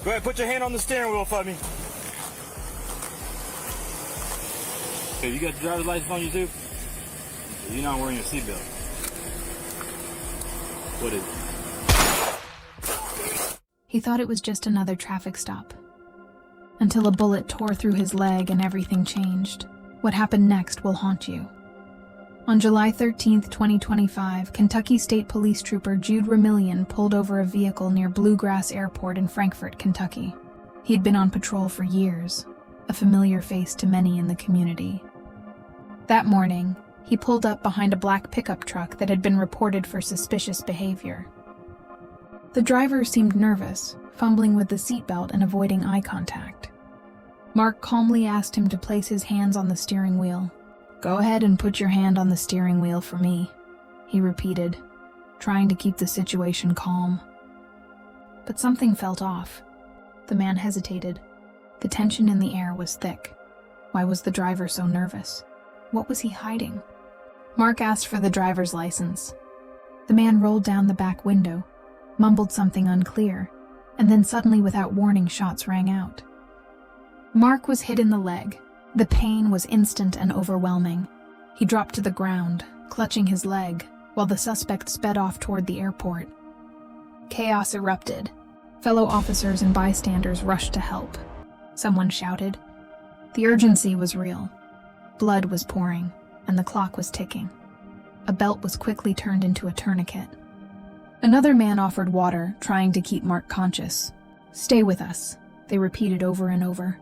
Go ahead, put your hand on the steering wheel for me. Okay, you got your driver's license on you too? You're not wearing your seatbelt. What is it? He thought it was just another traffic stop. Until a bullet tore through his leg and everything changed. What happened next will haunt you. On July 13, 2025, Kentucky State Police Trooper Jude Remilien pulled over a vehicle near Bluegrass Airport in Frankfort, Kentucky. He'd been on patrol for years, a familiar face to many in the community. That morning, he pulled up behind a black pickup truck that had been reported for suspicious behavior. The driver seemed nervous, fumbling with the seatbelt and avoiding eye contact. Mark calmly asked him to place his hands on the steering wheel. "Go ahead and put your hand on the steering wheel for me," he repeated, trying to keep the situation calm. But something felt off. The man hesitated. The tension in the air was thick. Why was the driver so nervous? What was he hiding? Mark asked for the driver's license. The man rolled down the back window, mumbled something unclear, and then suddenly, without warning, shots rang out. Mark was hit in the leg. The pain was instant and overwhelming. He dropped to the ground, clutching his leg, while the suspect sped off toward the airport. Chaos erupted. Fellow officers and bystanders rushed to help. Someone shouted. The urgency was real. Blood was pouring, and the clock was ticking. A belt was quickly turned into a tourniquet. Another man offered water, trying to keep Mark conscious. "Stay with us," they repeated over and over.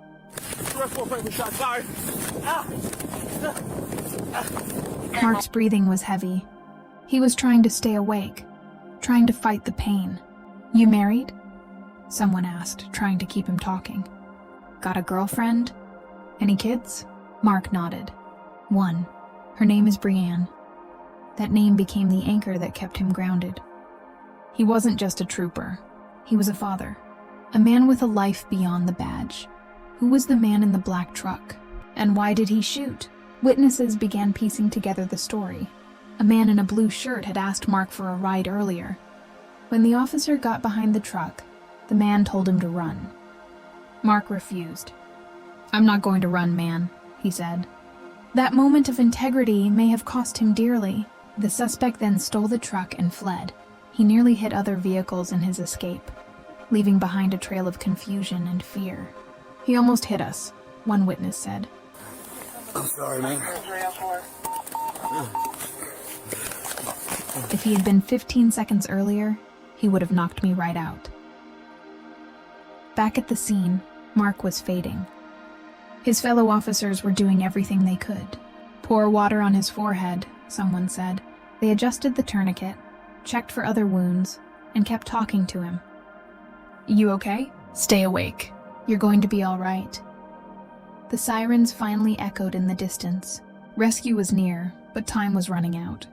Mark's breathing was heavy. He was trying to stay awake, trying to fight the pain. "You married?" someone asked, trying to keep him talking. "Got a girlfriend? Any kids?" Mark nodded. "One. Her name is Brianne." That name became the anchor that kept him grounded. He wasn't just a trooper. He was a father. A man with a life beyond the badge. Who was the man in the black truck? And why did he shoot? Witnesses began piecing together the story. A man in a blue shirt had asked Mark for a ride earlier. When the officer got behind the truck, the man told him to run. Mark refused. "I'm not going to run, man," he said. That moment of integrity may have cost him dearly. The suspect then stole the truck and fled. He nearly hit other vehicles in his escape, leaving behind a trail of confusion and fear. "He almost hit us," one witness said. I'm sorry, man. If he had been 15 seconds earlier, he would have knocked me right out. Back at the scene, Mark was fading. His fellow officers were doing everything they could. "Pour water on his forehead," someone said. They adjusted the tourniquet, checked for other wounds, and kept talking to him. "You okay? Stay awake. You're going to be all right." The sirens finally echoed in the distance. Rescue was near, but time was running out.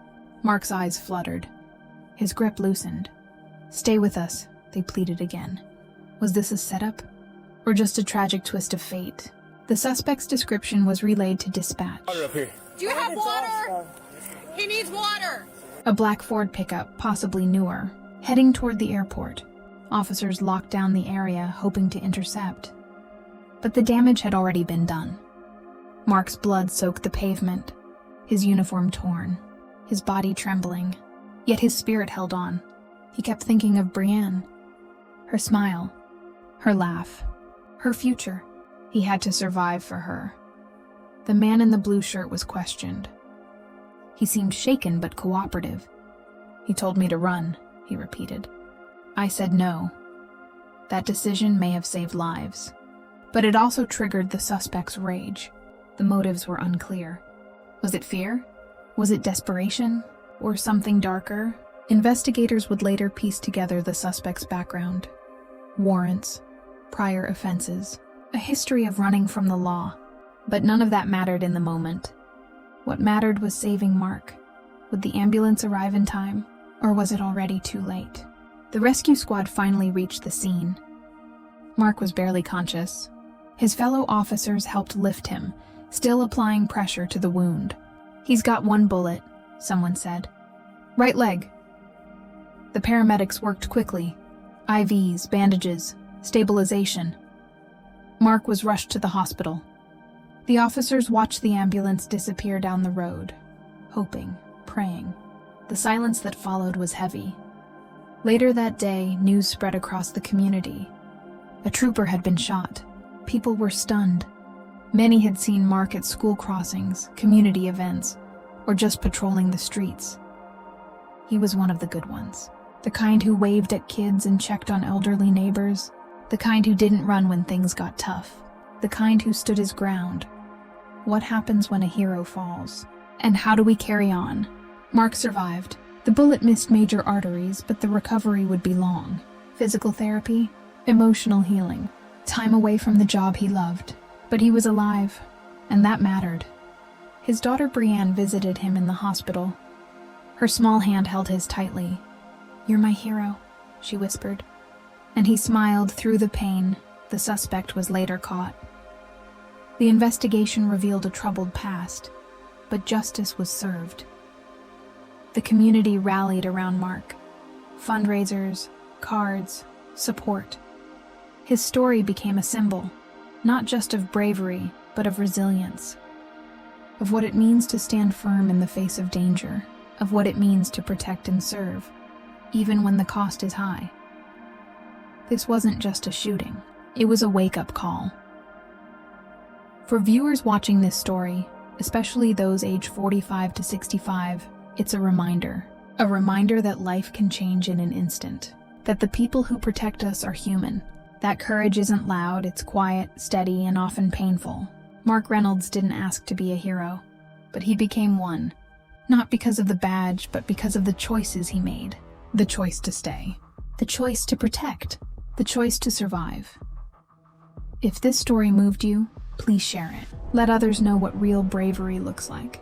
Mark's eyes fluttered. His grip loosened. "Stay with us," they pleaded again. Was this a setup? Or just a tragic twist of fate? The suspect's description was relayed to dispatch. Water up here. Do you have water? He needs water! A black Ford pickup, possibly newer, heading toward the airport. Officers locked down the area, hoping to intercept. But the damage had already been done. Mark's blood soaked the pavement, his uniform torn, his body trembling. Yet his spirit held on. He kept thinking of Brianne. Her smile, her laugh, her future. He had to survive for her. The man in the blue shirt was questioned. He seemed shaken but cooperative. "He told me to run," he repeated. "I said no." That decision may have saved lives. But it also triggered the suspect's rage. The motives were unclear. Was it fear? Was it desperation? Or something darker? Investigators would later piece together the suspect's background. Warrants, prior offenses, a history of running from the law. But none of that mattered in the moment. What mattered was saving Mark. Would the ambulance arrive in time? Or was it already too late? The rescue squad finally reached the scene. Mark was barely conscious. His fellow officers helped lift him, still applying pressure to the wound. "He's got one bullet," someone said. "Right leg." The paramedics worked quickly. IVs, bandages, Stabilization. Mark was rushed to the hospital. The officers watched the ambulance disappear down the road, hoping, praying. The silence that followed was heavy. Later that day, news spread across the community. A trooper had been shot. People were stunned. Many had seen Mark at school crossings, community events, or just patrolling the streets. He was one of the good ones. The kind who waved at kids and checked on elderly neighbors. The kind who didn't run when things got tough. The kind who stood his ground. What happens when a hero falls? And how do we carry on? Mark survived. The bullet missed major arteries, but the recovery would be long. Physical therapy, emotional healing, time away from the job he loved. But he was alive, and that mattered. His daughter Brienne visited him in the hospital. Her small hand held his tightly. "You're my hero," she whispered. And he smiled through the pain. The suspect was later caught. The investigation revealed a troubled past, but justice was served. The community rallied around Mark. Fundraisers, cards, support. His story became a symbol, not just of bravery, but of resilience. Of what it means to stand firm in the face of danger. Of what it means to protect and serve, even when the cost is high. This wasn't just a shooting. It was a wake-up call. For viewers watching this story, especially those aged 45 to 65, it's a reminder. A reminder that life can change in an instant. That the people who protect us are human. That courage isn't loud, it's quiet, steady, and often painful. Mark Reynolds didn't ask to be a hero, but he became one. Not because of the badge, but because of the choices he made. The choice to stay. The choice to protect. The choice to survive. If this story moved you, please share it. Let others know what real bravery looks like.